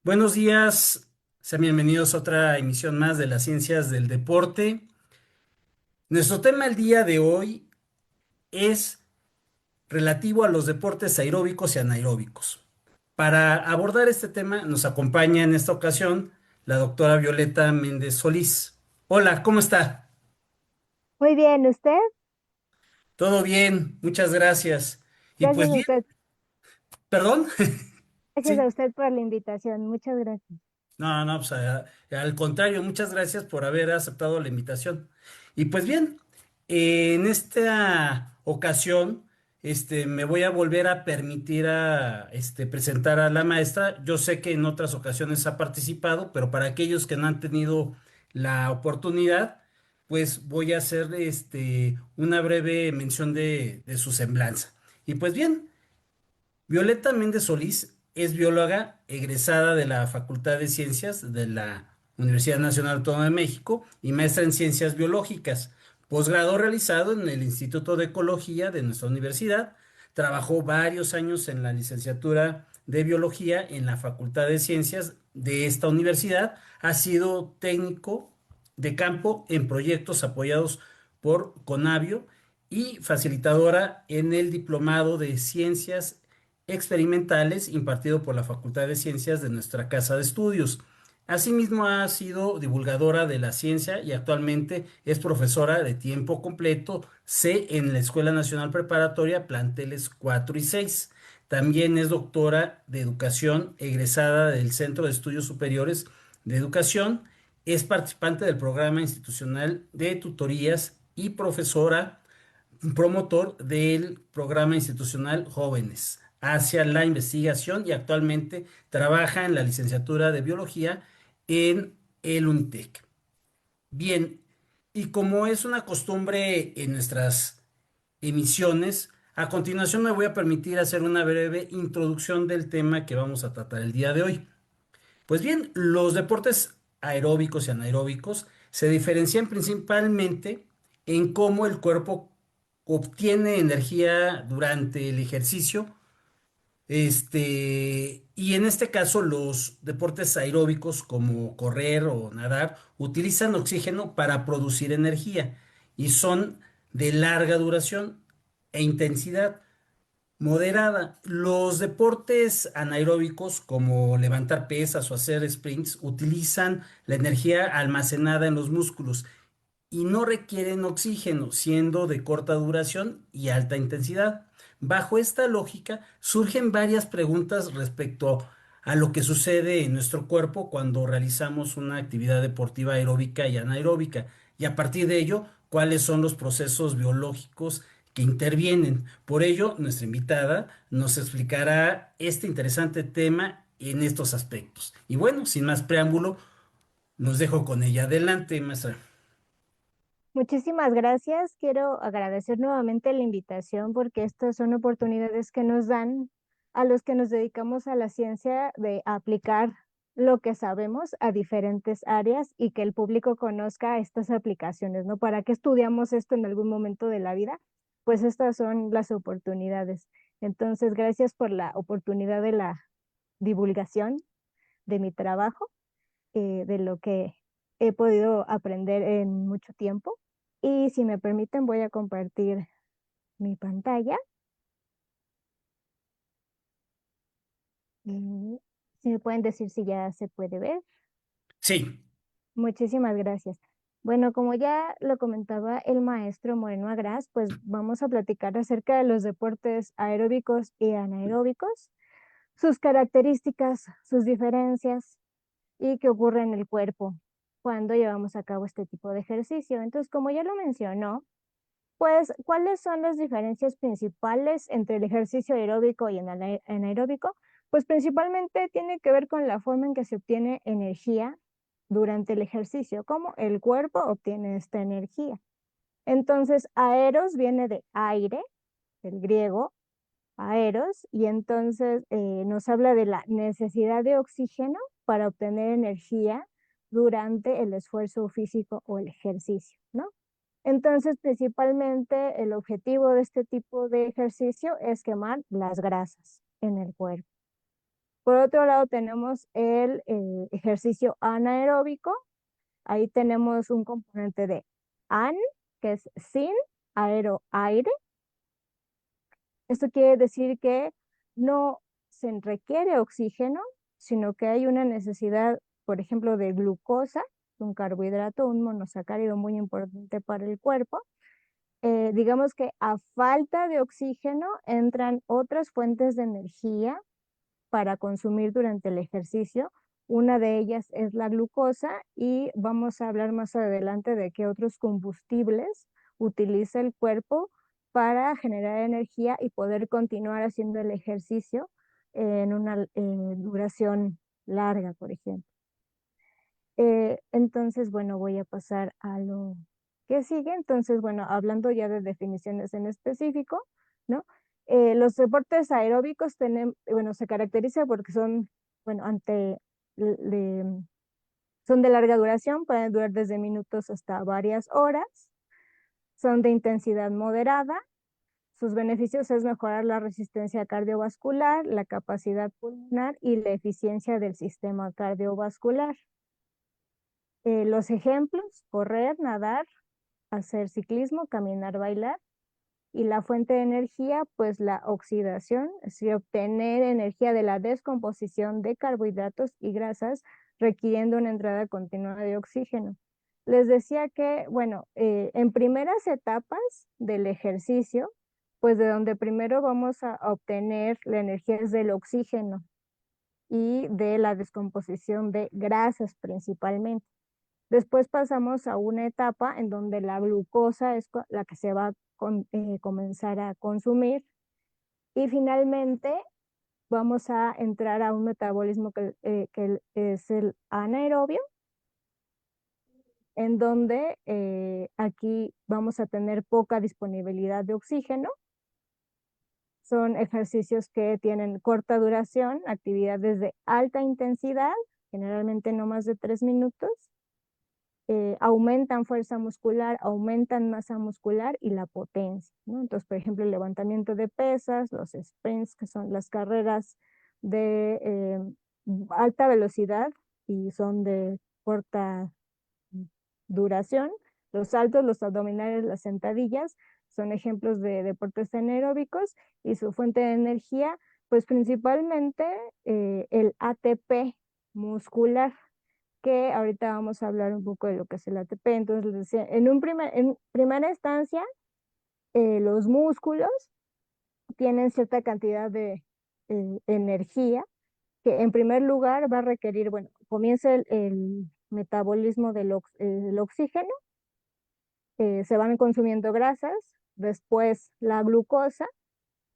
Buenos días, sean bienvenidos a otra emisión más de las ciencias del deporte. Nuestro tema el día de hoy es relativo a los deportes aeróbicos y anaeróbicos. Para abordar este tema nos acompaña en esta ocasión la doctora Violeta Méndez Solís. Hola, ¿cómo está? Muy bien, ¿usted? Todo bien, muchas gracias. Y Gracias pues a bien, usted. perdón. Gracias a Sí. usted por la invitación. Muchas gracias. No, no, pues al contrario, muchas gracias por haber aceptado la invitación. Y pues bien, en esta ocasión, me voy a volver a permitir presentar a la maestra. Yo sé que en otras ocasiones ha participado, pero para aquellos que no han tenido la oportunidad, pues voy a hacer una breve mención de su semblanza. Y pues bien. Violeta Méndez Solís es bióloga egresada de la Facultad de Ciencias de la Universidad Nacional Autónoma de México y maestra en Ciencias Biológicas. Posgrado realizado en el Instituto de Ecología de nuestra universidad. Trabajó varios años en la licenciatura de Biología en la Facultad de Ciencias de esta universidad. Ha sido técnico de campo en proyectos apoyados por Conavio y facilitadora en el Diplomado de Ciencias experimentales impartido por la Facultad de Ciencias de nuestra casa de estudios. Asimismo, ha sido divulgadora de la ciencia y actualmente es profesora de tiempo completo C en la Escuela Nacional Preparatoria, planteles 4 y 6. También es doctora de educación egresada del Centro de Estudios Superiores de Educación. Es participante del programa institucional de tutorías y profesora promotor del programa institucional Jóvenes hacia la investigación y actualmente trabaja en la licenciatura de biología en el UNITEC. Bien, y como es una costumbre en nuestras emisiones, a continuación me voy a permitir hacer una breve introducción del tema que vamos a tratar el día de hoy. Pues bien, los deportes aeróbicos y anaeróbicos se diferencian principalmente en cómo el cuerpo obtiene energía durante el ejercicio. Y en este caso, los deportes aeróbicos como correr o nadar utilizan oxígeno para producir energía y son de larga duración e intensidad moderada. Los deportes anaeróbicos como levantar pesas o hacer sprints utilizan la energía almacenada en los músculos y no requieren oxígeno, siendo de corta duración y alta intensidad. Bajo esta lógica surgen varias preguntas respecto a lo que sucede en nuestro cuerpo cuando realizamos una actividad deportiva aeróbica y anaeróbica, y a partir de ello, cuáles son los procesos biológicos que intervienen. Por ello, nuestra invitada nos explicará este interesante tema en estos aspectos. Y bueno, sin más preámbulo, los dejo con ella. Adelante, maestra. Muchísimas gracias. Quiero agradecer nuevamente la invitación porque estas son oportunidades que nos dan a los que nos dedicamos a la ciencia de aplicar lo que sabemos a diferentes áreas y que el público conozca estas aplicaciones, ¿no? ¿Para qué estudiamos esto en algún momento de la vida? Pues estas son las oportunidades. Entonces, gracias por la oportunidad de la divulgación de mi trabajo, de lo que he podido aprender en mucho tiempo. Y si me permiten, voy a compartir mi pantalla. Y si me pueden decir si ya se puede ver. Sí. Muchísimas gracias. Bueno, como ya lo comentaba el maestro Moreno Agras, pues vamos a platicar acerca de los deportes aeróbicos y anaeróbicos, sus características, sus diferencias y qué ocurre en el cuerpo cuando llevamos a cabo este tipo de ejercicio. Entonces, como ya lo mencionó, pues, ¿cuáles son las diferencias principales entre el ejercicio aeróbico y anaeróbico? Pues principalmente tiene que ver con la forma en que se obtiene energía durante el ejercicio, cómo el cuerpo obtiene esta energía. Entonces, aeros viene de aire, del griego, aeros, y entonces nos habla de la necesidad de oxígeno para obtener energía durante el esfuerzo físico o el ejercicio, ¿no? Entonces, principalmente el objetivo de este tipo de ejercicio es quemar las grasas en el cuerpo. Por otro lado, tenemos el ejercicio anaeróbico. Ahí tenemos un componente de an, que es sin, aero, aire. Esto quiere decir que no se requiere oxígeno, sino que hay una necesidad, por ejemplo, de glucosa, un carbohidrato, un monosacárido muy importante para el cuerpo. Digamos que a falta de oxígeno entran otras fuentes de energía para consumir durante el ejercicio. Una de ellas es la glucosa y vamos a hablar más adelante de qué otros combustibles utiliza el cuerpo para generar energía y poder continuar haciendo el ejercicio en una duración larga, por ejemplo. Entonces, bueno, voy a pasar a lo que sigue. Entonces, bueno, hablando ya de definiciones en específico, ¿no? Los deportes aeróbicos bueno, se caracteriza porque son, bueno, son de larga duración, pueden durar desde minutos hasta varias horas, son de intensidad moderada. Sus beneficios es mejorar la resistencia cardiovascular, la capacidad pulmonar y la eficiencia del sistema cardiovascular. Los ejemplos: correr, nadar, hacer ciclismo, caminar, bailar. Y la fuente de energía, pues la oxidación, es decir, obtener energía de la descomposición de carbohidratos y grasas, requiriendo una entrada continua de oxígeno. Les decía que, bueno, en primeras etapas del ejercicio, pues de donde primero vamos a obtener la energía es del oxígeno y de la descomposición de grasas principalmente. Después pasamos a una etapa en donde la glucosa es la que se va a comenzar a consumir y finalmente vamos a entrar a un metabolismo que es el anaerobio, en donde aquí vamos a tener poca disponibilidad de oxígeno. Son ejercicios que tienen corta duración, actividades de alta intensidad, generalmente no más de 3 minutos. Aumentan fuerza muscular, aumentan masa muscular y la potencia, ¿no? Entonces, por ejemplo, el levantamiento de pesas, los sprints, que son las carreras de alta velocidad y son de corta duración. Los saltos, los abdominales, las sentadillas son ejemplos de deportes anaeróbicos y su fuente de energía, pues principalmente el ATP muscular, que ahorita vamos a hablar un poco de lo que es el ATP. Entonces, les decía, en primera instancia, los músculos tienen cierta cantidad de energía que en primer lugar va a requerir, bueno, comienza el metabolismo del oxígeno, se van consumiendo grasas, después la glucosa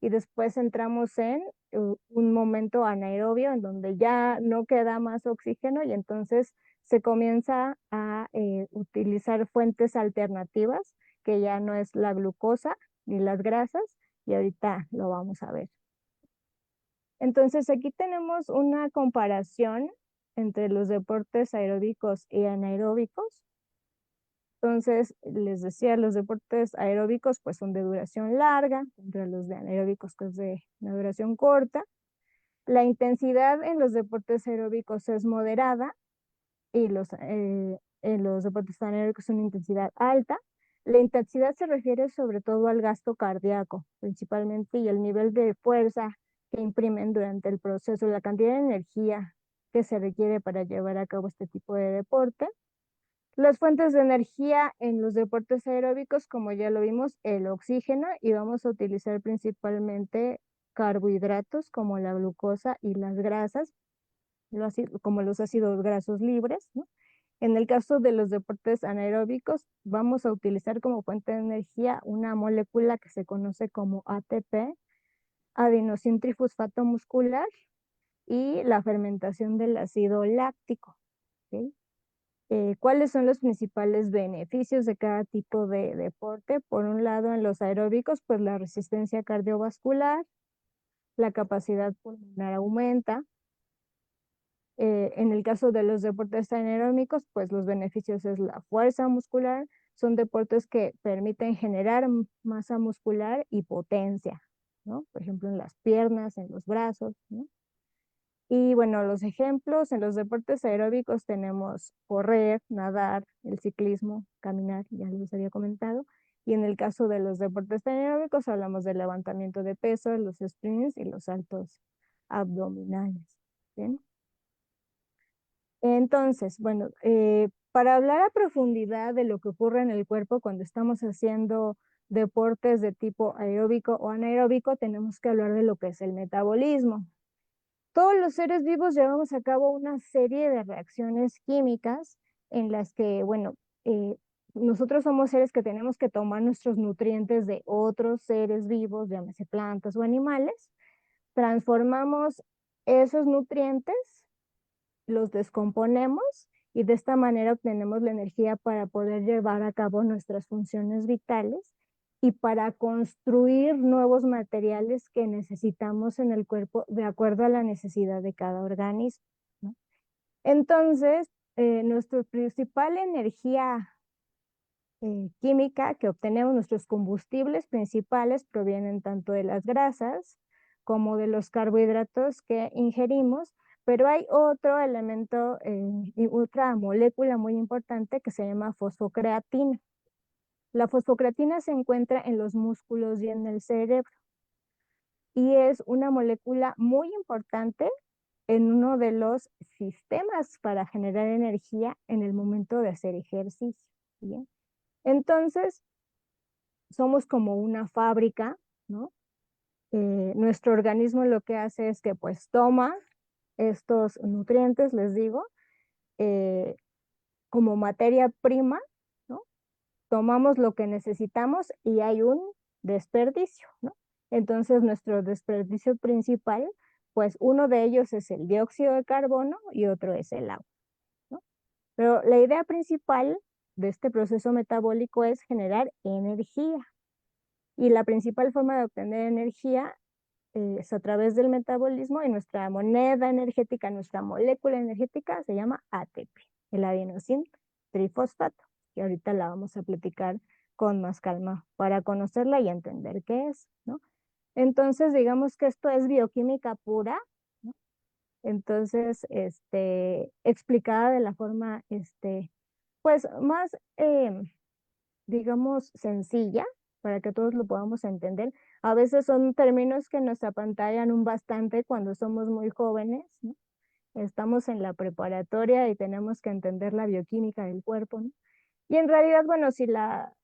y después entramos en un momento anaerobio en donde ya no queda más oxígeno y entonces se comienza a utilizar fuentes alternativas, que ya no es la glucosa ni las grasas, y ahorita lo vamos a ver. Entonces aquí tenemos una comparación entre los deportes aeróbicos y anaeróbicos. Entonces, les decía, los deportes aeróbicos pues son de duración larga, entre los de anaeróbicos que es de una duración corta. La intensidad en los deportes aeróbicos es moderada y en los deportes anaeróbicos es una intensidad alta. La intensidad se refiere sobre todo al gasto cardíaco, principalmente, y el nivel de fuerza que imprimen durante el proceso, la cantidad de energía que se requiere para llevar a cabo este tipo de deporte. Las fuentes de energía en los deportes aeróbicos, como ya lo vimos, el oxígeno, y vamos a utilizar principalmente carbohidratos como la glucosa y las grasas, como los ácidos grasos libres, ¿no? En el caso de los deportes anaeróbicos, vamos a utilizar como fuente de energía una molécula que se conoce como ATP, adenosintrifosfato muscular, y la fermentación del ácido láctico. ¿Ok? ¿Cuáles son los principales beneficios de cada tipo de deporte? Por un lado, en los aeróbicos, pues la resistencia cardiovascular, la capacidad pulmonar aumenta. En el caso de los deportes anaeróbicos, pues los beneficios es la fuerza muscular. Son deportes que permiten generar masa muscular y potencia, ¿no? Por ejemplo, en las piernas, en los brazos, ¿no? Y bueno, los ejemplos en los deportes aeróbicos tenemos correr, nadar, el ciclismo, caminar, ya les había comentado. Y en el caso de los deportes anaeróbicos hablamos del levantamiento de peso, los sprints y los saltos abdominales. ¿Bien? Entonces, bueno, para hablar a profundidad de lo que ocurre en el cuerpo cuando estamos haciendo deportes de tipo aeróbico o anaeróbico, tenemos que hablar de lo que es el metabolismo. Todos los seres vivos llevamos a cabo una serie de reacciones químicas en las que, bueno, eh, nosotros somos seres que tenemos que tomar nuestros nutrientes de otros seres vivos, llámese plantas o animales, transformamos esos nutrientes, los descomponemos y de esta manera obtenemos la energía para poder llevar a cabo nuestras funciones vitales y para construir nuevos materiales que necesitamos en el cuerpo de acuerdo a la necesidad de cada organismo, ¿no? Entonces, nuestra principal energía química que obtenemos, nuestros combustibles principales provienen tanto de las grasas como de los carbohidratos que ingerimos, pero hay otro elemento y otra molécula muy importante que se llama fosfocreatina. La fosfocreatina se encuentra en los músculos y en el cerebro y es una molécula muy importante en uno de los sistemas para generar energía en el momento de hacer ejercicio. ¿Bien? Entonces, somos como una fábrica, ¿no? Nuestro organismo lo que hace es que pues toma estos nutrientes, les digo, eh, como materia prima, ¿no? Tomamos lo que necesitamos y hay un desperdicio, ¿no? Entonces nuestro desperdicio principal, pues uno de ellos es el dióxido de carbono y otro es el agua, ¿no? Pero la idea principal de este proceso metabólico es generar energía. Y la principal forma de obtener energía es a través del metabolismo y nuestra moneda energética, nuestra molécula energética se llama ATP, el adenosín trifosfato, que ahorita la vamos a platicar con más calma para conocerla y entender qué es, ¿no? Entonces, digamos que esto es bioquímica pura, ¿no? Entonces, explicada de la forma, pues más, digamos, sencilla, para que todos lo podamos entender. A veces son términos que nos apantallan un bastante cuando somos muy jóvenes, ¿no? Estamos en la preparatoria y tenemos que entender la bioquímica del cuerpo, ¿no? Y en realidad, bueno, si la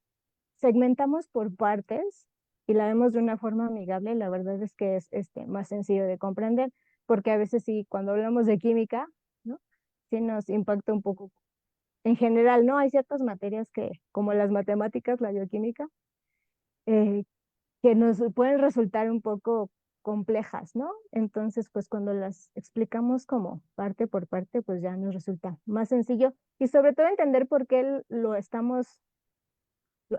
segmentamos por partes y la vemos de una forma amigable, la verdad es que es más sencillo de comprender, porque a veces sí, cuando hablamos de química, ¿no? Sí nos impacta un poco en general, ¿no? Hay ciertas materias que, como las matemáticas, la bioquímica, eh, que nos pueden resultar un poco complejas, ¿no? Entonces, pues cuando las explicamos como parte por parte, pues ya nos resulta más sencillo y sobre todo entender por qué lo estamos,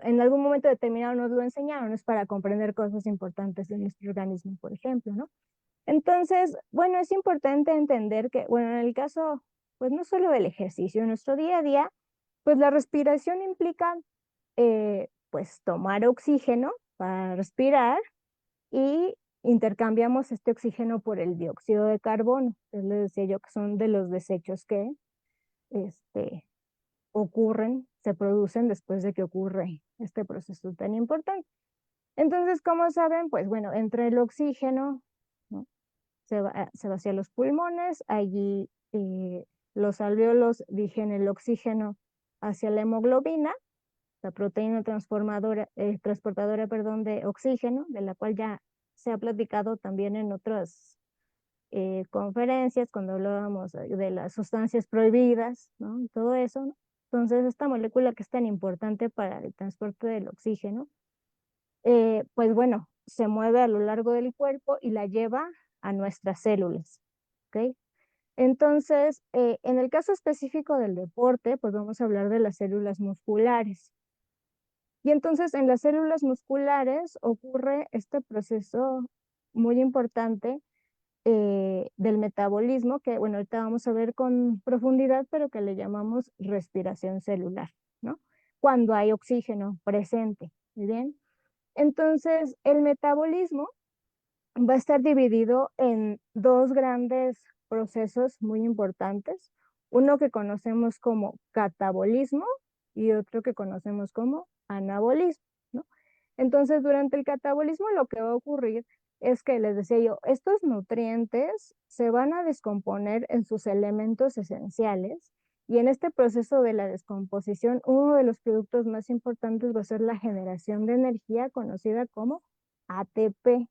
en algún momento determinado nos lo enseñaron, es para comprender cosas importantes de nuestro organismo, por ejemplo, ¿no? Entonces, bueno, es importante entender que, bueno, en el caso, pues no solo del ejercicio, en nuestro día a día, pues la respiración implica, pues tomar oxígeno para respirar y intercambiamos este oxígeno por el dióxido de carbono. Entonces les decía yo que son de los desechos que, este, ocurren, se producen después de que ocurre este proceso tan importante. Entonces, como saben, pues bueno, entre el oxígeno, ¿no? Se va hacia los pulmones, allí los alvéolos dirigen el oxígeno hacia la hemoglobina, la proteína transformadora, transportadora, perdón, de oxígeno, de la cual ya se ha platicado también en otras conferencias, cuando hablábamos de las sustancias prohibidas, ¿no? Y todo eso, ¿no? Entonces, esta molécula que es tan importante para el transporte del oxígeno, pues bueno, se mueve a lo largo del cuerpo y la lleva a nuestras células, ¿ok? Entonces, en el caso específico del deporte, pues vamos a hablar de las células musculares. Y entonces en las células musculares ocurre este proceso muy importante del metabolismo, que bueno, ahorita vamos a ver con profundidad, pero que le llamamos respiración celular, ¿no? Cuando hay oxígeno presente, ¿muy bien? Entonces, el metabolismo va a estar dividido en dos grandes procesos muy importantes, uno que conocemos como catabolismo y otro que conocemos como anabolismo, ¿no? Entonces, durante el catabolismo lo que va a ocurrir es que, les decía yo, estos nutrientes se van a descomponer en sus elementos esenciales y en este proceso de la descomposición, uno de los productos más importantes va a ser la generación de energía conocida como ATP.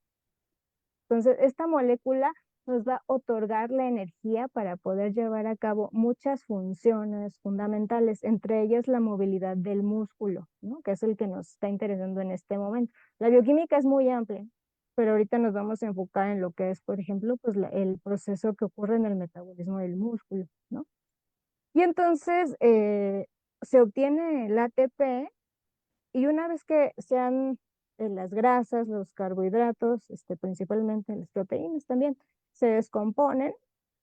Entonces, esta molécula nos va a otorgar la energía para poder llevar a cabo muchas funciones fundamentales, entre ellas la movilidad del músculo, ¿no? Que es el que nos está interesando en este momento. La bioquímica es muy amplia, pero ahorita nos vamos a enfocar en lo que es, por ejemplo, pues el proceso que ocurre en el metabolismo del músculo, ¿no? Y entonces se obtiene el ATP y una vez que sean las grasas, los carbohidratos, principalmente las proteínas también, se descomponen,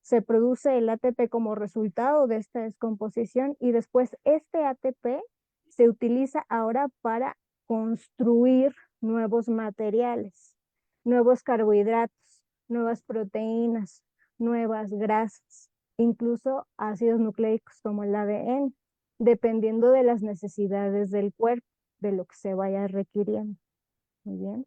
se produce el ATP como resultado de esta descomposición y después este ATP se utiliza ahora para construir nuevos materiales, nuevos carbohidratos, nuevas proteínas, nuevas grasas, incluso ácidos nucleicos como el ADN, dependiendo de las necesidades del cuerpo, de lo que se vaya requiriendo. Muy bien.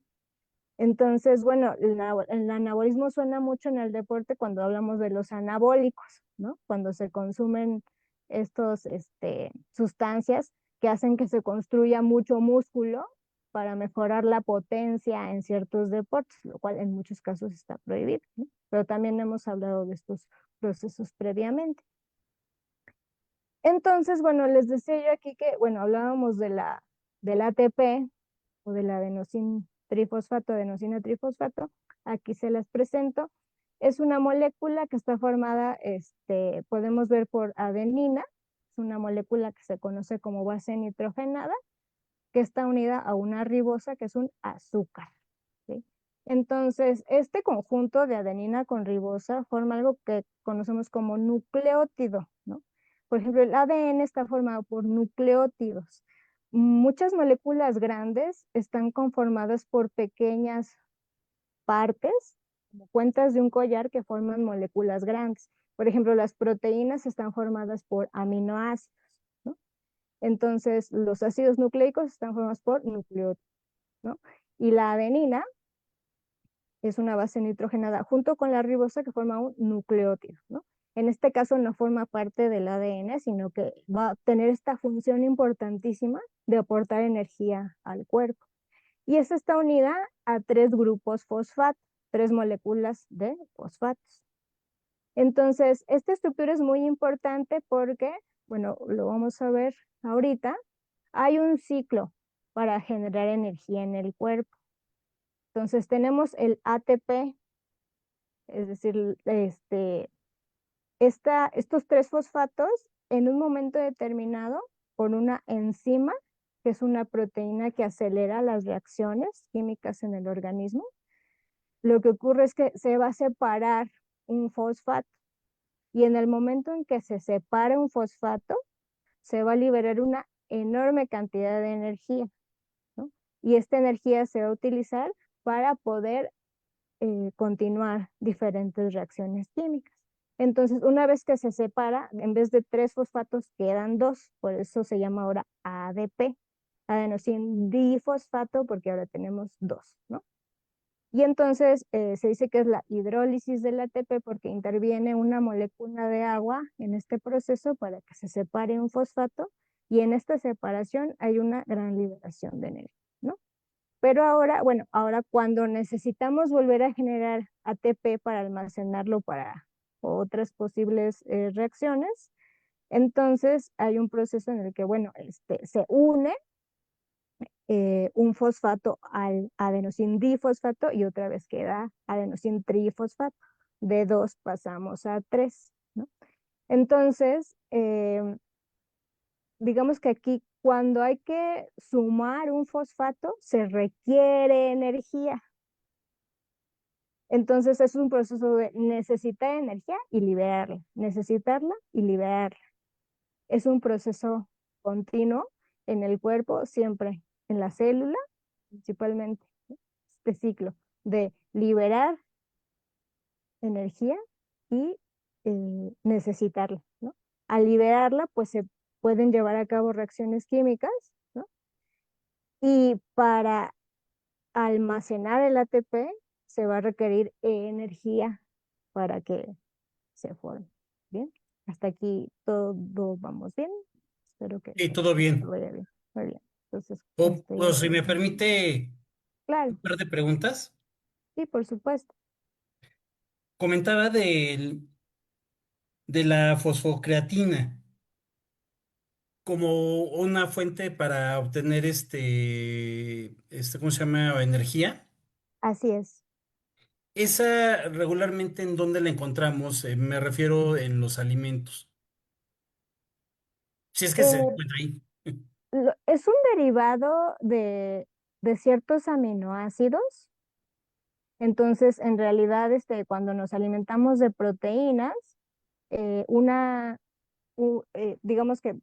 Entonces, bueno, el anabolismo suena mucho en el deporte cuando hablamos de los anabólicos, ¿no? Cuando se consumen estos, sustancias que hacen que se construya mucho músculo para mejorar la potencia en ciertos deportes, lo cual en muchos casos está prohibido, ¿no? Pero también hemos hablado de estos procesos previamente. Entonces, bueno, les decía yo aquí que, bueno, hablábamos del ATP o del adenosin trifosfato, adenosina trifosfato. Aquí se las presento. Es una molécula que está formada, podemos ver por adenina. Es una molécula que se conoce como base nitrogenada, que está unida a una ribosa, que es un azúcar, ¿sí? Entonces, este conjunto de adenina con ribosa forma algo que conocemos como nucleótido, ¿no? Por ejemplo, el ADN está formado por nucleótidos. Muchas moléculas grandes están conformadas por pequeñas partes, como cuentas de un collar que forman moléculas grandes. Por ejemplo, las proteínas están formadas por aminoácidos, ¿no? Entonces, los ácidos nucleicos están formados por nucleótidos, ¿no? Y la adenina es una base nitrogenada junto con la ribosa que forma un nucleótido, ¿no? En este caso no forma parte del ADN, sino que va a tener esta función importantísima de aportar energía al cuerpo. Y esta está unida a tres grupos fosfato, tres moléculas de fosfatos. Entonces, esta estructura es muy importante porque, bueno, lo vamos a ver ahorita, hay un ciclo para generar energía en el cuerpo. Entonces tenemos el ATP, es decir, estos tres fosfatos en un momento determinado por una enzima, que es una proteína que acelera las reacciones químicas en el organismo. Lo que ocurre es que se va a separar un fosfato y en el momento en que se separa un fosfato, se va a liberar una enorme cantidad de energía, ¿no? Y esta energía se va a utilizar para poder continuar diferentes reacciones químicas. Entonces, una vez que se separa, en vez de tres fosfatos, quedan dos, por eso se llama ahora ADP, adenosin difosfato, porque ahora tenemos dos, ¿no? Y entonces se dice que es la hidrólisis del ATP porque interviene una molécula de agua en este proceso para que se separe un fosfato y en esta separación hay una gran liberación de energía, ¿no? Pero ahora, bueno, ahora cuando necesitamos volver a generar ATP para almacenarlo para otras posibles reacciones, entonces hay un proceso en el que, bueno, se une un fosfato al adenosin difosfato y otra vez queda adenosin trifosfato. De 2 pasamos a 3, ¿no? Entonces, digamos que aquí cuando hay que sumar un fosfato se requiere energía. Entonces es un proceso de necesitar energía y liberarla, necesitarla y liberarla. Es un proceso continuo en el cuerpo, siempre en la célula, principalmente, ¿no? Este ciclo de liberar energía y necesitarla, ¿no? Al liberarla, pues se pueden llevar a cabo reacciones químicas, ¿no? Y para almacenar el ATP se va a requerir energía para que se forme. ¿Bien? Hasta aquí todo vamos bien. Espero que Y todo todo bien. vaya bien. Muy bien. Entonces, O si me permite claro, un par de preguntas. sí, por supuesto. Comentaba de la fosfocreatina como una fuente para obtener ¿cómo se llama? Energía. Así es. Esa regularmente ¿en dónde la encontramos? Me refiero en los alimentos. Si es que se Eh, encuentra ahí. es un derivado de ciertos aminoácidos. Entonces, en realidad, cuando nos alimentamos de proteínas, eh, una, digamos que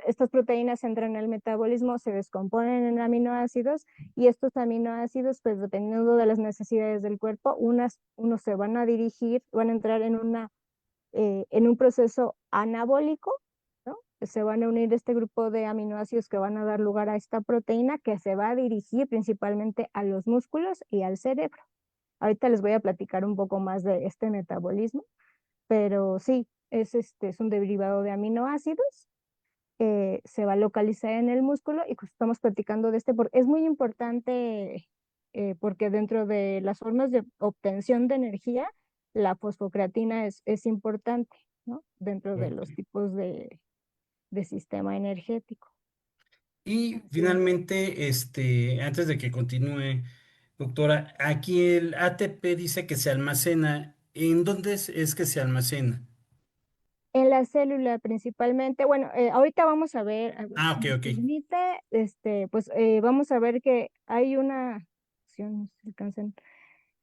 estas proteínas entran al metabolismo, se descomponen en aminoácidos y estos aminoácidos, pues dependiendo de las necesidades del cuerpo, unos se van a dirigir, van a entrar en un proceso anabólico, ¿no? Se van a unir este grupo de aminoácidos que van a dar lugar a esta proteína que se va a dirigir principalmente a los músculos y al cerebro. Ahorita les voy a platicar un poco más de este metabolismo, pero sí, es un derivado de aminoácidos, se va a localizar en el músculo y pues estamos platicando de porque es muy importante, porque dentro de las formas de obtención de energía, la fosfocreatina es importante, ¿no? Dentro de los Ok. tipos de sistema energético. Y Así es. finalmente, antes de que continúe, doctora, aquí el ATP dice que se almacena. ¿En dónde es que se almacena? En la célula principalmente, bueno, ahorita vamos a ver, a ver Ah, si ok, me ok. permite, pues vamos a ver que hay una, si no se alcanzan.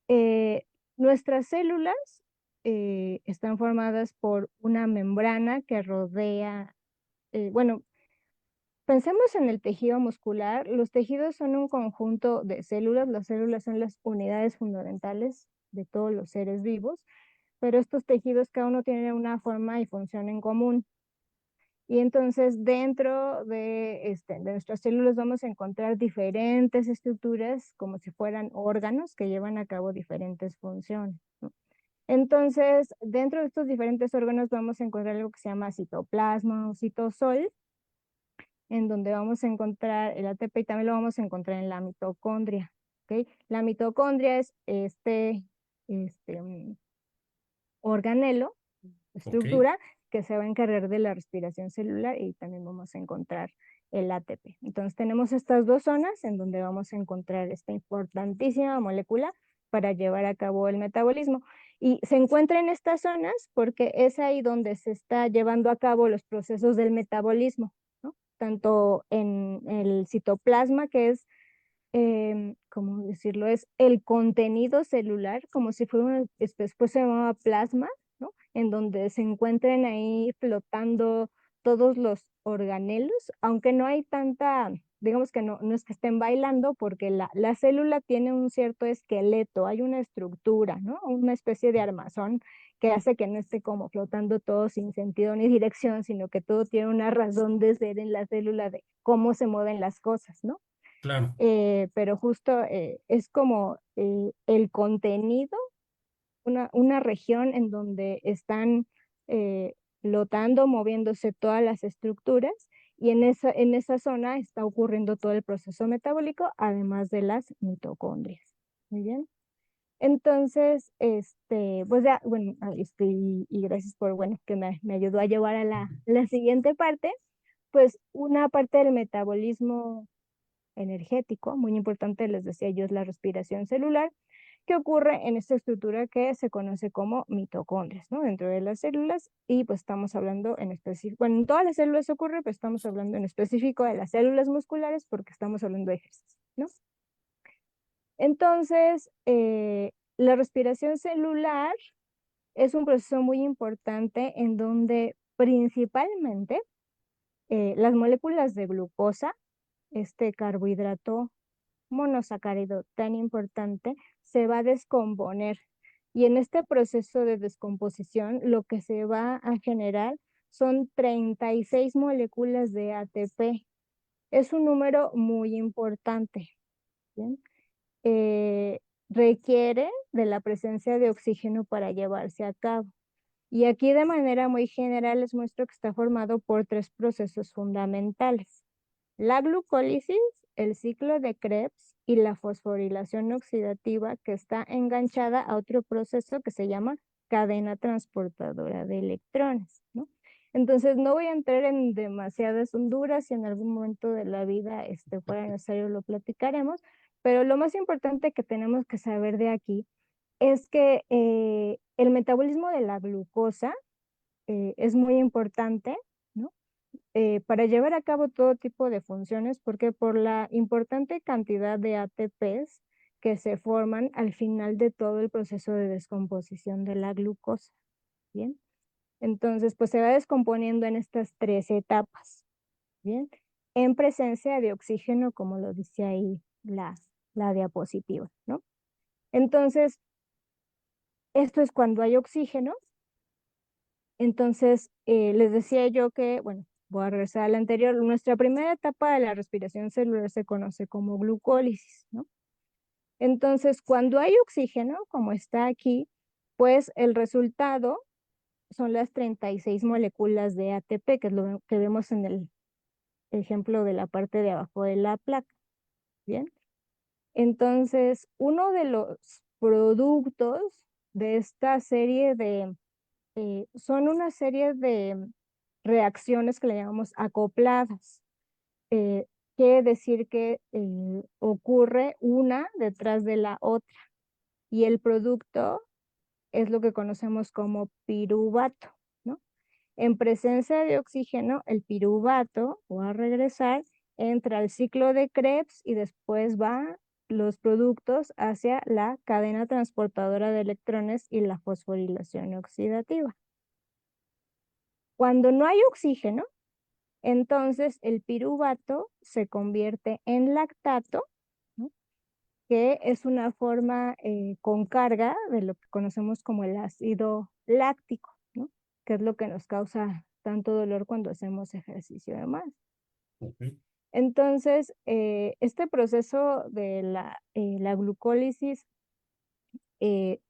Eh, Nuestras células están formadas por una membrana que rodea, bueno, pensemos en el tejido muscular. Los tejidos son un conjunto de células. Las células son las unidades fundamentales de todos los seres vivos, pero estos tejidos cada uno tiene una forma y función en común. Y entonces dentro de nuestras células vamos a encontrar diferentes estructuras como si fueran órganos que llevan a cabo diferentes funciones, ¿no? Entonces, dentro de estos diferentes órganos vamos a encontrar algo que se llama citoplasma o citosol, en donde vamos a encontrar el ATP y también lo vamos a encontrar en la mitocondria. ¿Ok? La mitocondria es este organelo, Ok. estructura que se va a encargar de la respiración celular y también vamos a encontrar el ATP. Entonces tenemos estas dos zonas en donde vamos a encontrar esta importantísima molécula para llevar a cabo el metabolismo. Y se encuentra en estas zonas porque es ahí donde se está llevando a cabo los procesos del metabolismo, ¿no? Tanto en el citoplasma, que es ¿cómo decirlo? Es el contenido celular, como si fuera después se llamaba plasma, ¿no? En donde se encuentren ahí flotando todos los organelos, aunque no hay tanta, digamos que no es que estén bailando, porque la célula tiene un cierto esqueleto, hay una estructura, ¿no? Una especie de armazón que hace que no esté como flotando todo sin sentido ni dirección, sino que todo tiene una razón de ser en la célula de cómo se mueven las cosas, ¿no? Claro, Pero justo es como el contenido, una región en donde están flotando, moviéndose todas las estructuras y en esa zona está ocurriendo todo el proceso metabólico, además de las mitocondrias. Muy bien. Entonces, pues ya, bueno, y gracias por, bueno, que me ayudó a llevar a la siguiente parte, pues una parte del metabolismo energético, muy importante, les decía yo, es la respiración celular, que ocurre en esta estructura que se conoce como mitocondrias, ¿no? Dentro de las células, y pues estamos hablando en específico, bueno, en todas las células ocurre, pero estamos hablando en específico de las células musculares porque estamos hablando de ejercicio, ¿no? Entonces, la respiración celular es un proceso muy importante en donde principalmente las moléculas de glucosa, este carbohidrato monosacárido tan importante, se va a descomponer Y en este proceso de descomposición, lo que se va a generar son 36 moléculas de ATP. Es un número muy importante, ¿bien? Eh, Requiere de la presencia de oxígeno para llevarse a cabo. Y aquí de manera muy general les muestro que está formado por tres procesos fundamentales: la glucólisis, el ciclo de Krebs y la fosforilación oxidativa, que está enganchada a otro proceso que se llama cadena transportadora de electrones, ¿no? Entonces no voy a entrar en demasiadas honduras, si en algún momento de la vida fuera necesario lo platicaremos, pero lo más importante que tenemos que saber de aquí es que el metabolismo de la glucosa es muy importante, ¿no? Para llevar a cabo todo tipo de funciones, porque por la importante cantidad de ATPs que se forman al final de todo el proceso de descomposición de la glucosa, ¿bien? Entonces, pues se va descomponiendo en estas tres etapas, ¿bien? En presencia de oxígeno, como lo dice ahí la diapositiva, ¿no? Entonces, esto es cuando hay oxígeno. Entonces, les decía yo que, bueno, voy a regresar a la anterior. Nuestra primera etapa de la respiración celular se conoce como glucólisis, ¿no? Entonces, cuando hay oxígeno, como está aquí, pues el resultado son las 36 moléculas de ATP, que es lo que vemos en el ejemplo de la parte de abajo de la placa, ¿bien? Entonces, uno de los productos de esta serie son una serie de reacciones que le llamamos acopladas. Eh, Quiere decir que ocurre una detrás de la otra y el producto es lo que conocemos como piruvato, ¿no? En presencia de oxígeno, el piruvato va a regresar, entra al ciclo de Krebs y después va los productos hacia la cadena transportadora de electrones y la fosforilación oxidativa. Cuando no hay oxígeno, entonces el piruvato se convierte en lactato, ¿no? Que es una forma con carga de lo que conocemos como el ácido láctico, ¿no? Que es lo que nos causa tanto dolor cuando hacemos ejercicio de más. Ujú. Entonces, este proceso de la glucólisis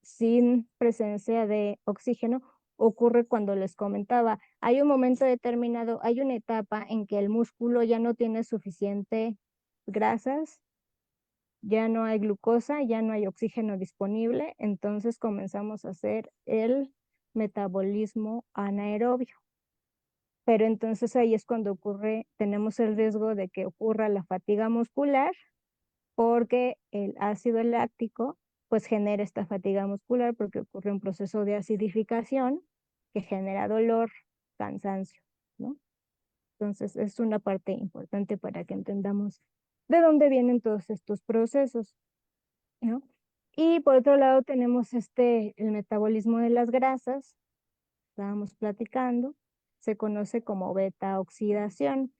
sin presencia de oxígeno ocurre cuando les comentaba, hay un momento determinado, hay una etapa en que el músculo ya no tiene suficiente grasas, ya no hay glucosa, ya no hay oxígeno disponible, entonces comenzamos a hacer el metabolismo anaerobio. Pero entonces ahí es cuando ocurre, tenemos el riesgo de que ocurra la fatiga muscular porque el ácido láctico pues genera esta fatiga muscular porque ocurre un proceso de acidificación que genera dolor, cansancio, ¿no? Entonces es una parte importante para que entendamos de dónde vienen todos estos procesos, ¿no? Y por otro lado tenemos el metabolismo de las grasas, estábamos platicando, se conoce como beta oxidación.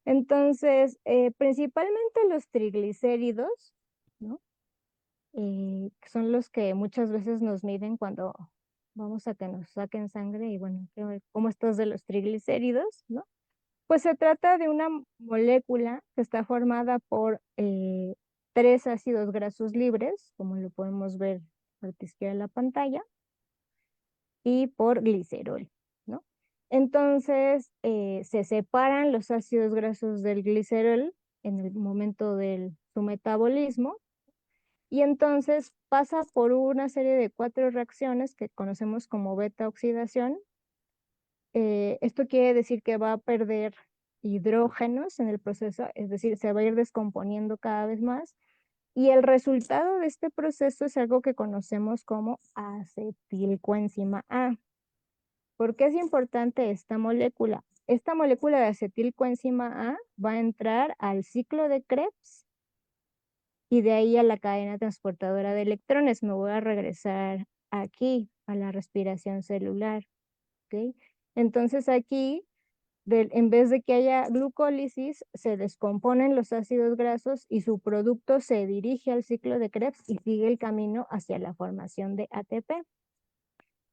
Entonces, principalmente los triglicéridos, ¿no? Que son los que muchas veces nos miden cuando vamos a que nos saquen sangre y bueno, ¿cómo estás de los triglicéridos, no? Pues se trata de una molécula que está formada por tres ácidos grasos libres, como lo podemos ver a la parte izquierda de la pantalla, y por glicerol, ¿no? Entonces, se separan los ácidos grasos del glicerol en el momento de su metabolismo y entonces pasa por una serie de cuatro reacciones que conocemos como beta oxidación. Esto quiere decir que va a perder hidrógenos en el proceso, es decir, se va a ir descomponiendo cada vez más. Y el resultado de este proceso es algo que conocemos como acetilcoenzima A. ¿Por qué es importante esta molécula? Esta molécula de acetilcoenzima A va a entrar al ciclo de Krebs y de ahí a la cadena transportadora de electrones. Me voy a regresar aquí a la respiración celular, ¿ok? Entonces aquí En vez de que haya glucólisis, se descomponen los ácidos grasos y su producto se dirige al ciclo de Krebs y sigue el camino hacia la formación de ATP.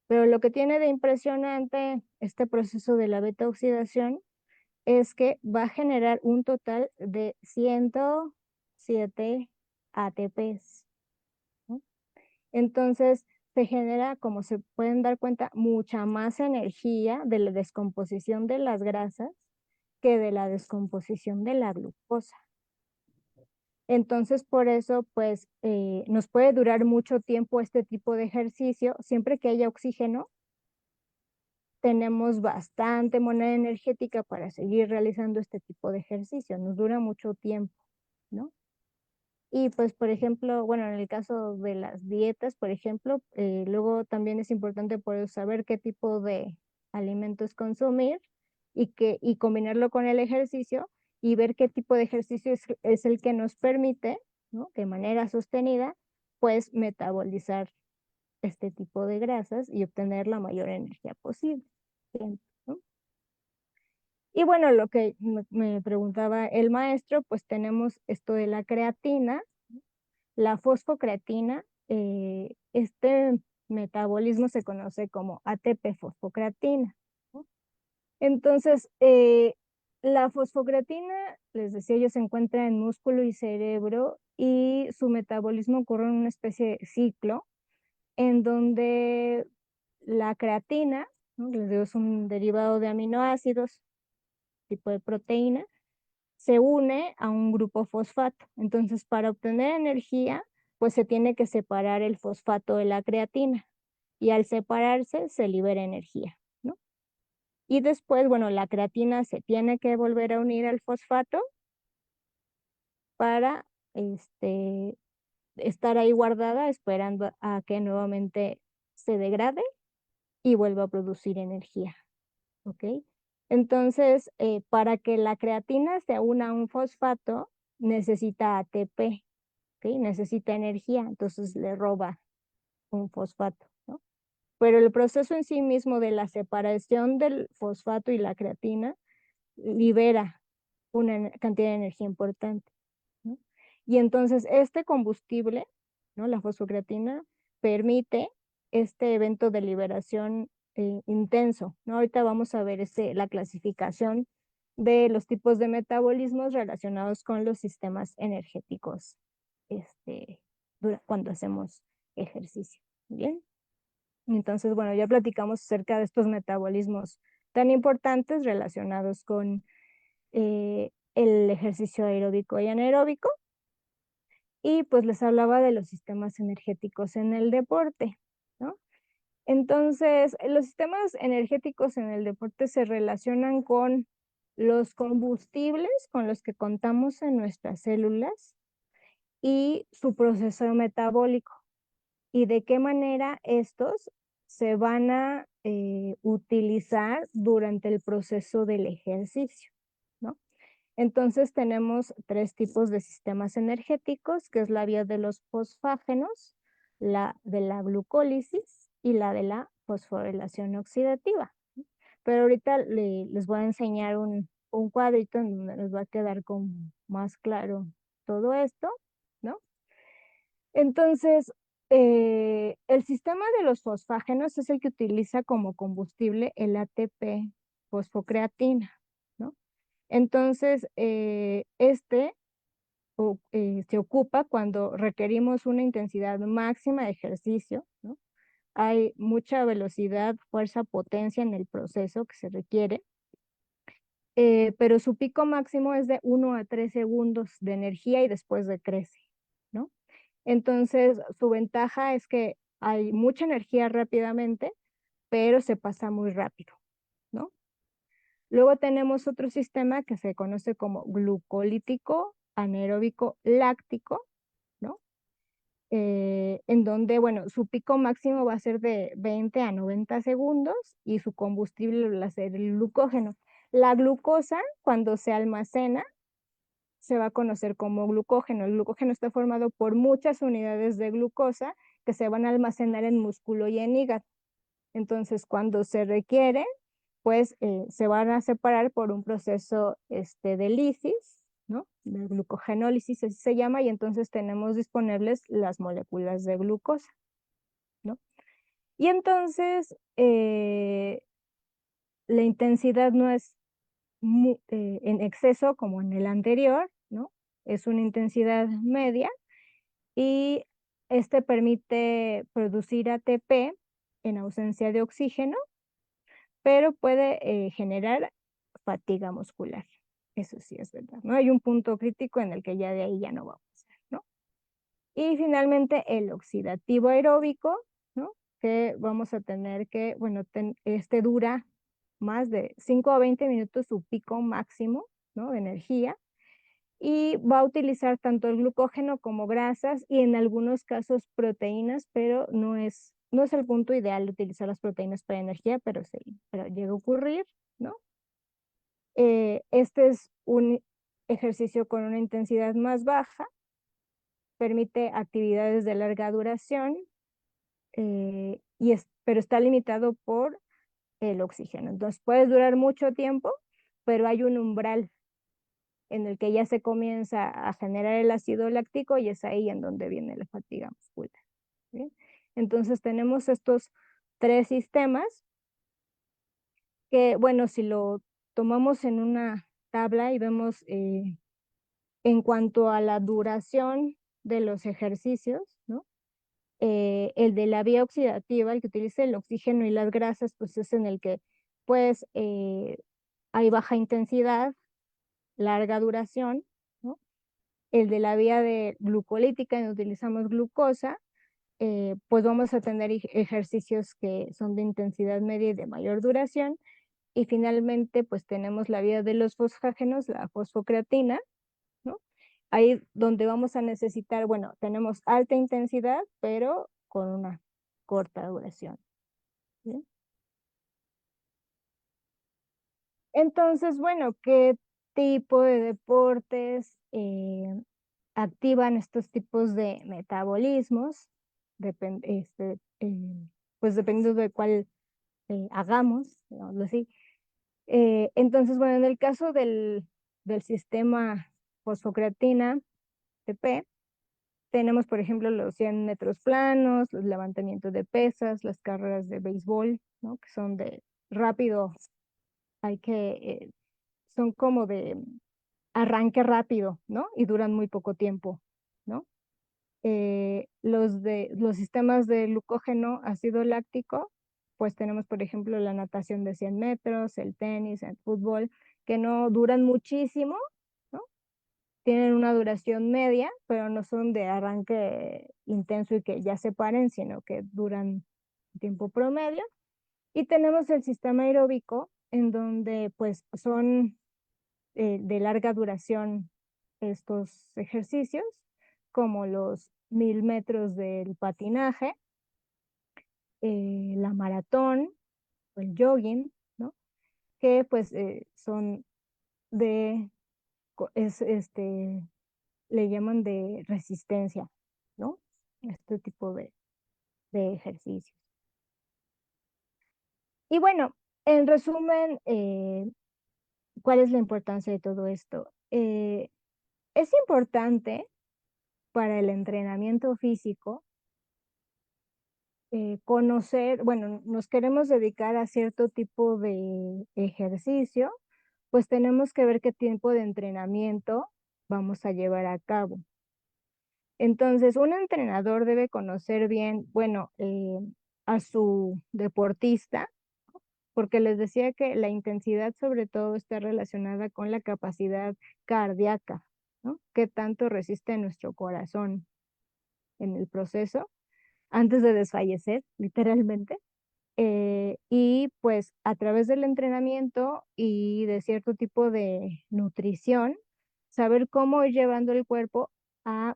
Pero lo que tiene de impresionante este proceso de la beta oxidación es que va a generar un total de 107 ATPs, ¿no? Entonces, se genera, como se pueden dar cuenta, mucha más energía de la descomposición de las grasas que de la descomposición de la glucosa. Entonces, por eso, pues, nos puede durar mucho tiempo este tipo de ejercicio. Siempre que haya oxígeno, tenemos bastante moneda energética para seguir realizando este tipo de ejercicio. Nos dura mucho tiempo, ¿no? Y pues, por ejemplo, bueno, en el caso de las dietas, por ejemplo, luego también es importante poder saber qué tipo de alimentos consumir y combinarlo con el ejercicio y ver qué tipo de ejercicio es el que nos permite, ¿no? De manera sostenida, pues metabolizar este tipo de grasas y obtener la mayor energía posible. Bien, ¿no? Y bueno, lo que me preguntaba el maestro, pues tenemos esto de la creatina, la fosfocreatina. Este metabolismo se conoce como ATP-fosfocreatina, ¿no? Entonces, la fosfocreatina, les decía yo, se encuentra en músculo y cerebro y su metabolismo ocurre en una especie de ciclo en donde la creatina, ¿no? Les digo, es un derivado de aminoácidos, tipo de proteína, se une a un grupo fosfato. Entonces, para obtener energía, pues se tiene que separar el fosfato de la creatina. Y al separarse, se libera energía, ¿no? Y después, bueno, la creatina se tiene que volver a unir al fosfato para estar ahí guardada, esperando a que nuevamente se degrade y vuelva a producir energía. ¿Ok? Entonces, para que la creatina se una a un fosfato, necesita ATP, ¿ok? Necesita energía, entonces le roba un fosfato, ¿no? Pero el proceso en sí mismo de la separación del fosfato y la creatina libera una cantidad de energía importante, ¿no? Y entonces este combustible, ¿no? La fosfocreatina, permite este evento de liberación intenso, ¿no? Ahorita vamos a ver la clasificación de los tipos de metabolismos relacionados con los sistemas energéticos cuando hacemos ejercicio. Bien, entonces, bueno, ya platicamos acerca de estos metabolismos tan importantes relacionados con el ejercicio aeróbico y anaeróbico. Y pues les hablaba de los sistemas energéticos en el deporte, ¿no? Entonces, los sistemas energéticos en el deporte se relacionan con los combustibles con los que contamos en nuestras células y su proceso metabólico y de qué manera estos se van a utilizar durante el proceso del ejercicio, ¿no? Entonces tenemos tres tipos de sistemas energéticos, que es la vía de los fosfágenos, la de la glucólisis y la de la fosforilación oxidativa. Pero ahorita les voy a enseñar un cuadrito en donde les va a quedar con más claro todo esto, ¿no? Entonces, el sistema de los fosfágenos es el que utiliza como combustible el ATP fosfocreatina, ¿no? Entonces, se ocupa cuando requerimos una intensidad máxima de ejercicio, ¿no? Hay mucha velocidad, fuerza, potencia en el proceso que se requiere, pero su pico máximo es de 1 a 3 segundos de energía y después decrece, ¿no? Entonces, su ventaja es que hay mucha energía rápidamente, pero se pasa muy rápido, ¿no? Luego tenemos otro sistema que se conoce como glucolítico, anaeróbico, láctico, ¿no? En donde, bueno, su pico máximo va a ser de 20 a 90 segundos y su combustible va a ser el glucógeno. La glucosa, cuando se almacena, se va a conocer como glucógeno. El glucógeno está formado por muchas unidades de glucosa que se van a almacenar en músculo y en hígado. Entonces, cuando se requiere, pues se van a separar por un proceso de lisis, ¿no? De glucogenólisis, así se llama, y entonces tenemos disponibles las moléculas de glucosa, ¿no? Y entonces la intensidad no es en exceso como en el anterior, ¿no? Es una intensidad media y este permite producir ATP en ausencia de oxígeno, pero puede generar fatiga muscular. Eso sí es verdad, ¿no? Hay un punto crítico en el que ya de ahí ya no va a pasar, ¿no? Y finalmente el oxidativo aeróbico, ¿no? Que vamos a tener que, bueno, este dura más de 5 a 20 minutos su pico máximo, ¿no? De energía y va a utilizar tanto el glucógeno como grasas y en algunos casos proteínas, pero no es el punto ideal utilizar las proteínas para energía, pero sí, pero llega a ocurrir, ¿no? Este es un ejercicio con una intensidad más baja, permite actividades de larga duración, pero está limitado por el oxígeno. Entonces puedes durar mucho tiempo, pero hay un umbral en el que ya se comienza a generar el ácido láctico y es ahí en donde viene la fatiga muscular. ¿Bien? Entonces tenemos estos tres sistemas que, bueno, si lo tomamos en una tabla y vemos en cuanto a la duración de los ejercicios, ¿no? El de la vía oxidativa, el que utiliza el oxígeno y las grasas, pues es en el que pues hay baja intensidad, larga duración, ¿no? El de la vía de glucolítica, en donde utilizamos glucosa, pues vamos a tener ejercicios que son de intensidad media y de mayor duración. Y finalmente, pues tenemos la vía de los fosfágenos, la fosfocreatina, ¿no? Ahí donde vamos a necesitar, bueno, tenemos alta intensidad, pero con una corta duración. ¿Bien? Entonces, bueno, ¿qué tipo de deportes activan estos tipos de metabolismos? Pues dependiendo de cuál hagamos, digámoslo así. Entonces, bueno, en el caso del sistema fosfocreatina, TP, tenemos, por ejemplo, los 100 metros planos, los levantamientos de pesas, las carreras de béisbol, ¿no? Que son de rápido, hay que, son como de arranque rápido, ¿no? Y duran muy poco tiempo, ¿no? Los sistemas de glucógeno ácido láctico, pues tenemos, por ejemplo, la natación de 100 metros, el tenis, el fútbol, que no duran muchísimo, ¿no? Tienen una duración media, pero no son de arranque intenso y que ya se paren, sino que duran tiempo promedio. Y tenemos el sistema aeróbico, en donde pues son de larga duración estos ejercicios, como los 1000 metros del patinaje, la maratón o el jogging, ¿no? Que pues son de, le llaman de resistencia, ¿no? Este tipo de ejercicios. Y bueno, en resumen, ¿cuál es la importancia de todo esto? Es importante para el entrenamiento físico conocer, bueno, nos queremos dedicar a cierto tipo de ejercicio, pues tenemos que ver qué tipo de entrenamiento vamos a llevar a cabo. Entonces, un entrenador debe conocer bien, bueno, a su deportista, porque les decía que la intensidad sobre todo está relacionada con la capacidad cardíaca, ¿no? ¿Qué tanto resiste nuestro corazón en el proceso antes de desfallecer, literalmente? Y pues a través del entrenamiento y de cierto tipo de nutrición, saber cómo ir llevando el cuerpo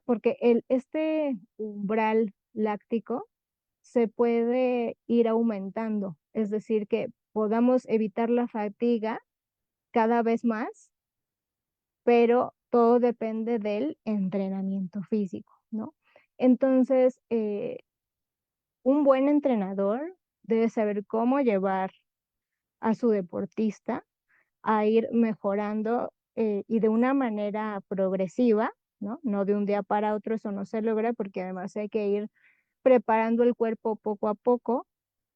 porque este umbral láctico se puede ir aumentando, es decir, que podamos evitar la fatiga cada vez más, pero todo depende del entrenamiento físico, ¿no? Entonces, un buen entrenador debe saber cómo llevar a su deportista a ir mejorando y de una manera progresiva, ¿no? No de un día para otro, eso no se logra porque además hay que ir preparando el cuerpo poco a poco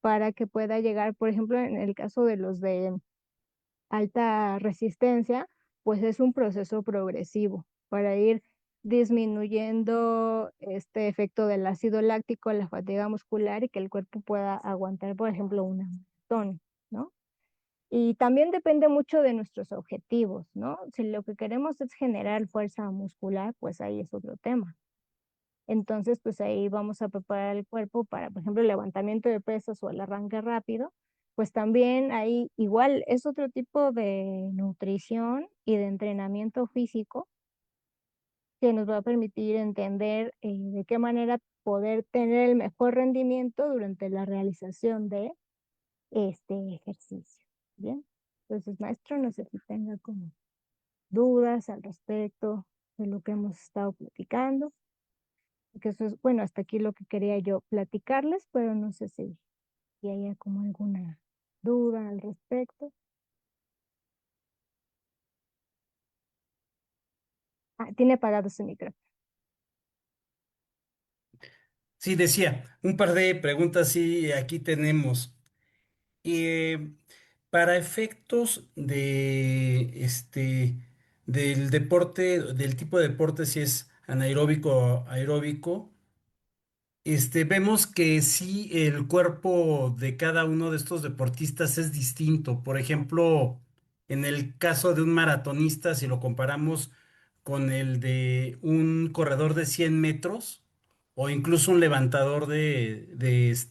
para que pueda llegar, por ejemplo, en el caso de los de alta resistencia, pues es un proceso progresivo para ir disminuyendo este efecto del ácido láctico, la fatiga muscular y que el cuerpo pueda aguantar, por ejemplo, una maratón, ¿no? Y también depende mucho de nuestros objetivos, ¿no? Si lo que queremos es generar fuerza muscular, pues ahí es otro tema. Entonces, pues ahí vamos a preparar el cuerpo para, por ejemplo, el levantamiento de pesas o el arranque rápido. Pues también ahí igual es otro tipo de nutrición y de entrenamiento físico que nos va a permitir entender de qué manera poder tener el mejor rendimiento durante la realización de este ejercicio. Bien, entonces, maestro, no sé si tenga como dudas al respecto de lo que hemos estado platicando, que eso es, bueno, hasta aquí lo que quería yo platicarles, pero no sé si haya como alguna duda al respecto. Ah, tiene apagado su micrófono. Sí, decía, un par de preguntas sí aquí tenemos. Eh, para efectos de del deporte, del tipo de deporte, si es anaeróbico o aeróbico, vemos que sí el cuerpo de cada uno de estos deportistas es distinto. Por ejemplo, en el caso de un maratonista, si lo comparamos con el de un corredor de 100 metros o incluso un levantador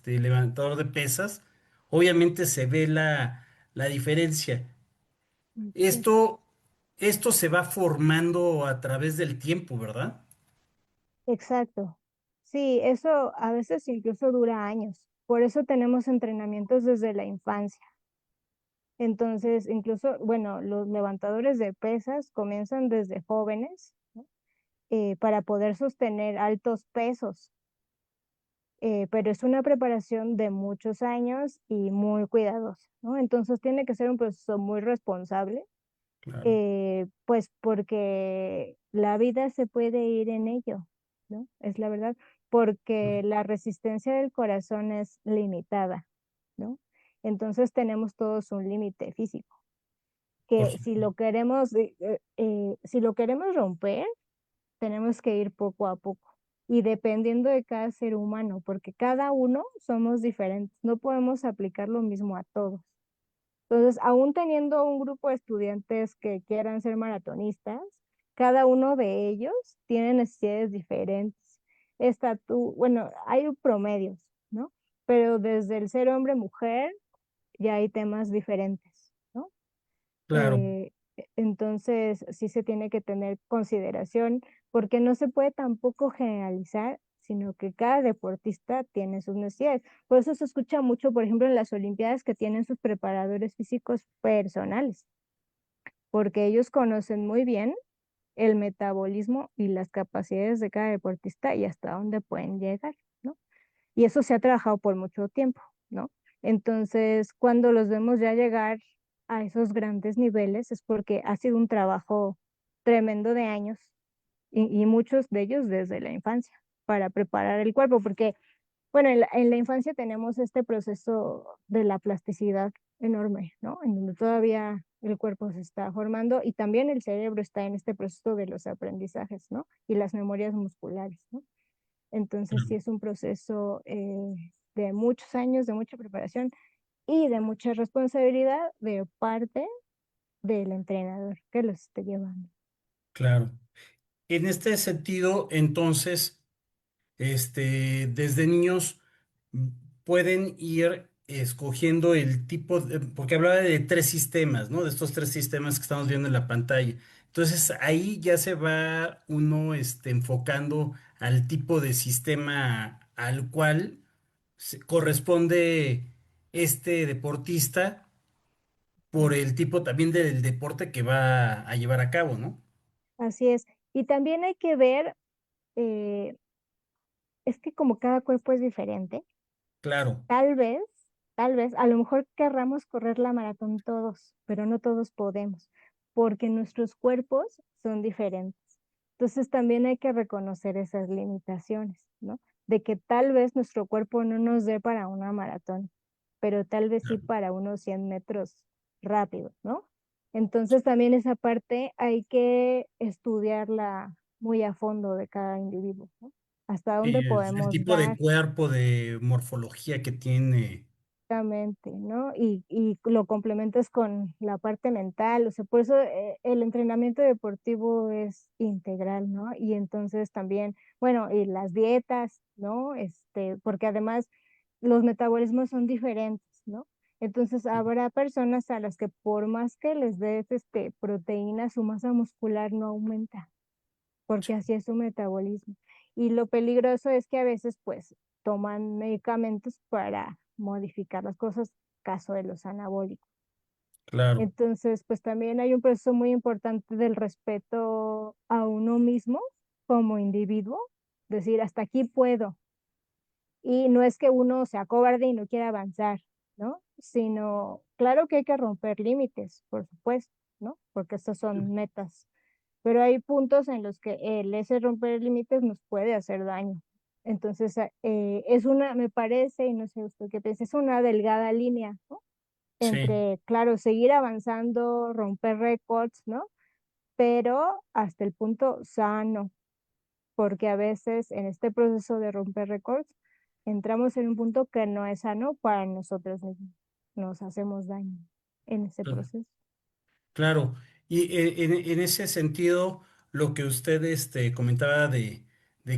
levantador de pesas, obviamente se ve la diferencia. Así es. Esto, esto se va formando a través del tiempo, ¿verdad? Exacto. Sí, eso a veces incluso dura años. Por eso tenemos entrenamientos desde la infancia. Entonces, incluso, bueno, los levantadores de pesas comienzan desde jóvenes, ¿no? Para poder sostener altos pesos, pero es una preparación de muchos años y muy cuidadosa, ¿no? Entonces tiene que ser un proceso muy responsable, Claro. pues porque la vida se puede ir en ello, ¿no? Es la verdad, porque la resistencia del corazón es limitada, ¿no? Entonces tenemos todos un límite físico, Por que supuesto. si lo queremos romper, tenemos que ir poco a poco y dependiendo de cada ser humano, porque cada uno somos diferentes, no podemos aplicar lo mismo a todos. Entonces, aún teniendo un grupo de estudiantes que quieran ser maratonistas, cada uno de ellos tiene necesidades diferentes. Bueno, hay promedios, ¿no? Pero desde el ser hombre-mujer ya hay temas diferentes, ¿no? Claro, Eh, entonces, sí se tiene que tener consideración porque no se puede tampoco generalizar, sino que cada deportista tiene sus necesidades. Por eso se escucha mucho, por ejemplo, en las Olimpiadas que tienen sus preparadores físicos personales, porque ellos conocen muy bien el metabolismo y las capacidades de cada deportista y hasta dónde pueden llegar, ¿no? Y eso se ha trabajado por mucho tiempo, ¿no? Entonces, cuando los vemos ya llegar a esos grandes niveles es porque ha sido un trabajo tremendo de años y muchos de ellos desde la infancia para preparar el cuerpo, porque, bueno, en la infancia tenemos este proceso de la plasticidad enorme, ¿no? En donde todavía el cuerpo se está formando y también el cerebro está en este proceso de los aprendizajes, ¿no? Y las memorias musculares, ¿no? Entonces sí claro, es un proceso de muchos años, de mucha preparación y de mucha responsabilidad de parte del entrenador que los esté llevando. claro. En este sentido, entonces, desde niños mm, pueden ir escogiendo el tipo, porque hablaba de tres sistemas, ¿no? De estos tres sistemas que estamos viendo en la pantalla. Entonces, ahí ya se va uno, enfocando al tipo de sistema al cual corresponde este deportista por Sí, el tipo también del deporte que va a llevar a cabo, ¿no? así es. Y también hay que ver, eh, es que como cada cuerpo es diferente, Claro, tal vez. tal vez, a lo mejor querramos correr la maratón todos, pero no todos podemos, porque nuestros cuerpos son diferentes. Entonces también hay que reconocer esas limitaciones, ¿no? De que tal vez nuestro cuerpo no nos dé para una maratón, pero tal vez sí Claro. para unos 100 metros rápido, ¿no? Entonces también esa parte hay que estudiarla muy a fondo de cada individuo, ¿no? Hasta Sí, dónde el podemos tipo de dar. cuerpo, de morfología que tiene. Exactamente, ¿no? Y lo complementas con la parte mental, o sea, por eso el entrenamiento deportivo es integral, ¿no? Y entonces también, bueno, y las dietas, ¿no? Porque además los metabolismos son diferentes, ¿no? Entonces habrá personas a las que por más que les des proteína, su masa muscular no aumenta porque así es su metabolismo. Y lo peligroso es que a veces pues toman medicamentos para modificar las cosas, caso de los anabólicos. Claro, Entonces, pues también hay un proceso muy importante del respeto a uno mismo como individuo, decir, hasta aquí puedo. Y no es que uno sea cobarde y no quiera avanzar, ¿no? Sino, claro que hay que romper límites, por supuesto, ¿no? Porque estas son metas, pero hay puntos en los que ese romper límites nos puede hacer daño. Entonces, me parece, y no sé usted qué piensa, es una delgada línea, ¿no? sí, Entre, claro, seguir avanzando, romper récords, ¿no? Pero hasta el punto sano, porque a veces en este proceso de romper récords entramos en un punto que no es sano para nosotros mismos. Nos hacemos daño en ese claro. proceso. Claro, y en ese sentido, lo que usted comentaba de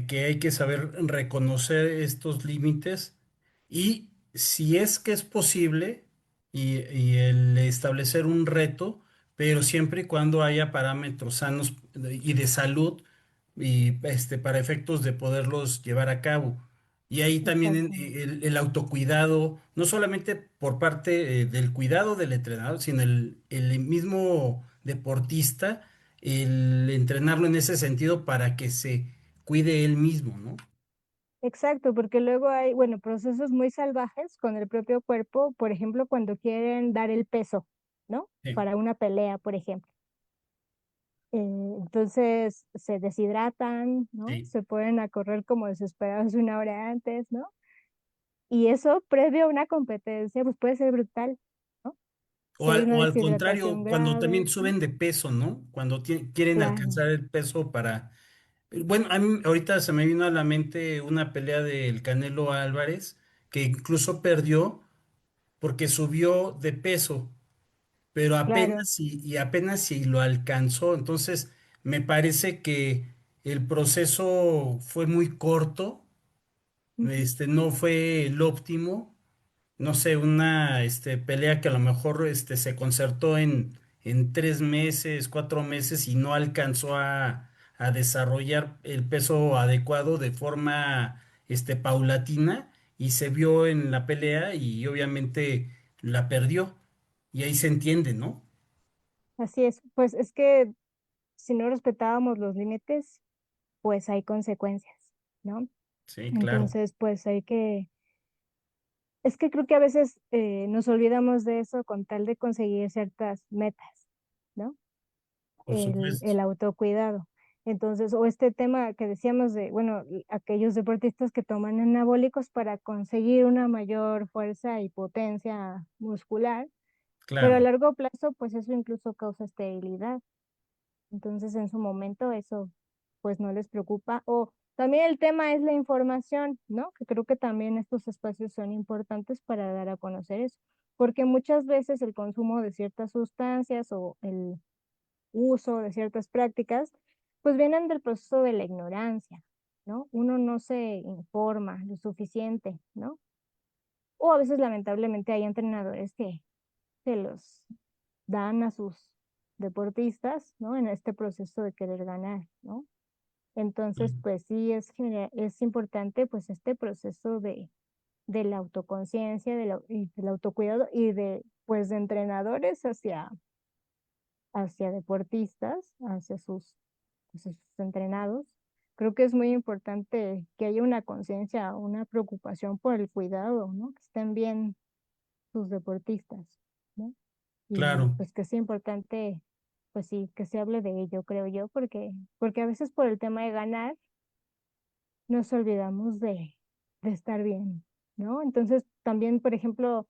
que hay que saber reconocer estos límites y si es que es posible y el establecer un reto, pero siempre y cuando haya parámetros sanos y de salud y para efectos de poderlos llevar a cabo. Y ahí también Exactamente. el autocuidado, no solamente por parte del cuidado del entrenador, sino el mismo deportista, el entrenarlo en ese sentido para que se cuide él mismo, ¿no? Exacto, porque luego hay, bueno, procesos muy salvajes con el propio cuerpo, por ejemplo, cuando quieren dar el peso, ¿no? Sí, Para una pelea, por ejemplo. Entonces se deshidratan, ¿no? sí. Se ponen a correr como desesperados una hora antes, ¿no? Y eso previo a una competencia, pues puede ser brutal, ¿no? Si hay una O al deshidratación contrario, cuando grave, también ¿no? suben de peso, ¿no? Cuando quieren Claro, alcanzar el peso para. Bueno, a mí ahorita se me vino a la mente una pelea del Canelo Álvarez, que incluso perdió porque subió de peso, pero claro. y apenas si lo alcanzó. Entonces, me parece que el proceso fue muy corto, Ujú. no fue el óptimo. No sé, una pelea que a lo mejor se concertó en 3 meses, 4 meses y no alcanzó a desarrollar el peso adecuado de forma paulatina y se vio en la pelea y obviamente la perdió. Y ahí se entiende, ¿no? Así es. Pues es que si no respetábamos los límites, pues hay consecuencias, ¿no? Sí, claro, Entonces, pues es que creo que a veces nos olvidamos de eso con tal de conseguir ciertas metas, ¿no? por supuesto. El autocuidado. Entonces, o este tema que decíamos de, bueno, aquellos deportistas que toman anabólicos para conseguir una mayor fuerza y potencia muscular, pero a Claro, largo plazo, pues eso incluso causa esterilidad. Entonces, en su momento eso pues no les preocupa. O también el tema es la información, ¿no? Que creo que también estos espacios son importantes para dar a conocer eso, porque muchas veces el consumo de ciertas sustancias o el uso de ciertas prácticas, pues vienen del proceso de la ignorancia, ¿no? Uno no se informa lo suficiente, ¿no? O a veces lamentablemente hay entrenadores que se los dan a sus deportistas, ¿no? En este proceso de querer ganar, ¿no? Entonces, pues sí, es importante pues este proceso de la autoconciencia, y del autocuidado y pues de entrenadores hacia deportistas, pues, sus entrenados. Creo que es muy importante que haya una conciencia, una preocupación por el cuidado, ¿no? Que estén bien, sus deportistas, ¿no? Y claro, pues que es importante, pues sí, que se hable de ello, creo yo, porque a veces por el tema de ganar nos olvidamos de estar bien, ¿no? Entonces también, por ejemplo,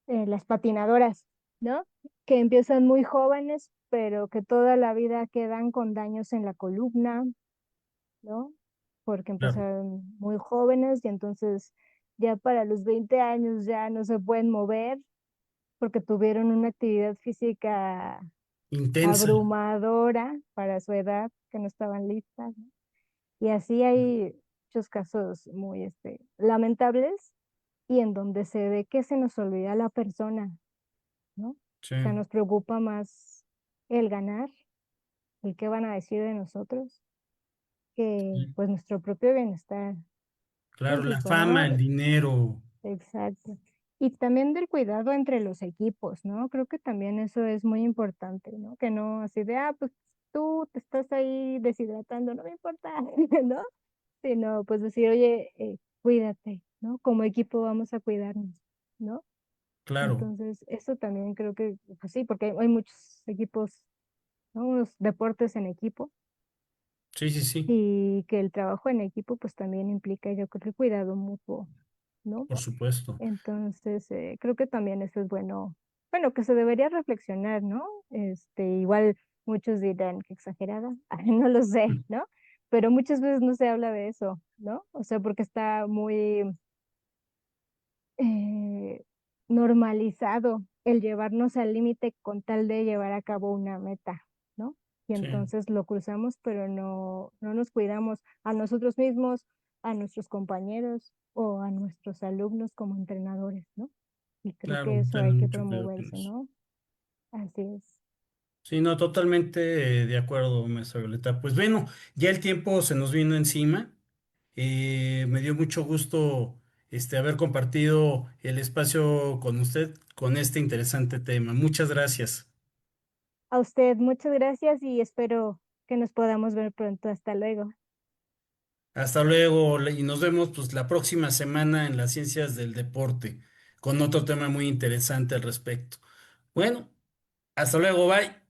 las patinadoras, ¿no? Que empiezan muy jóvenes, pero que toda la vida quedan con daños en la columna, ¿no? Porque claro. empezaron muy jóvenes y entonces ya para los 20 años ya no se pueden mover porque tuvieron una actividad física Intensa. abrumadora para su edad, que no estaban listas, ¿no? Y así hay muchos casos muy lamentables y en donde se ve que se nos olvida la persona, ¿no? Sí, O sea, nos preocupa más el ganar, el qué van a decir de nosotros, que pues nuestro propio bienestar claro, la físico, fama, ¿no? el dinero. Exacto. Y también del cuidado entre los equipos, ¿no? Creo que también eso es muy importante, ¿no? Que no así de, pues tú te estás ahí deshidratando, no me importa, ¿no? Sino pues decir, oye, cuídate, ¿no? Como equipo vamos a cuidarnos, ¿no? Claro, Entonces, eso también creo que, pues sí, porque hay muchos equipos, ¿no? Unos deportes en equipo sí, sí, sí, y que el trabajo en equipo pues también implica, yo creo que cuidado mutuo, ¿no? por supuesto. Entonces, creo que también eso es bueno, bueno, que se debería reflexionar, ¿no? Igual muchos dirán que exagerada, no lo sé, ¿no? Pero muchas veces no se habla de eso, ¿no? O sea, porque está muy eh, normalizado el llevarnos al límite con tal de llevar a cabo una meta, ¿no? Y Sí, entonces lo cruzamos, pero no nos cuidamos a nosotros mismos, a nuestros compañeros o a nuestros alumnos como entrenadores, ¿no? Y creo que claro, eso hay tener que mucho cuidado con promoverse, eso. ¿no? Así es. Sí, no, totalmente de acuerdo, maestra Violeta. Pues bueno, ya el tiempo se nos vino encima. Me dio mucho gusto haber compartido el espacio con usted con este interesante tema. Muchas gracias. A usted, muchas gracias y espero que nos podamos ver pronto. Hasta luego. Hasta luego y nos vemos pues la próxima semana en las ciencias del deporte con otro tema muy interesante al respecto. Bueno, hasta luego, bye.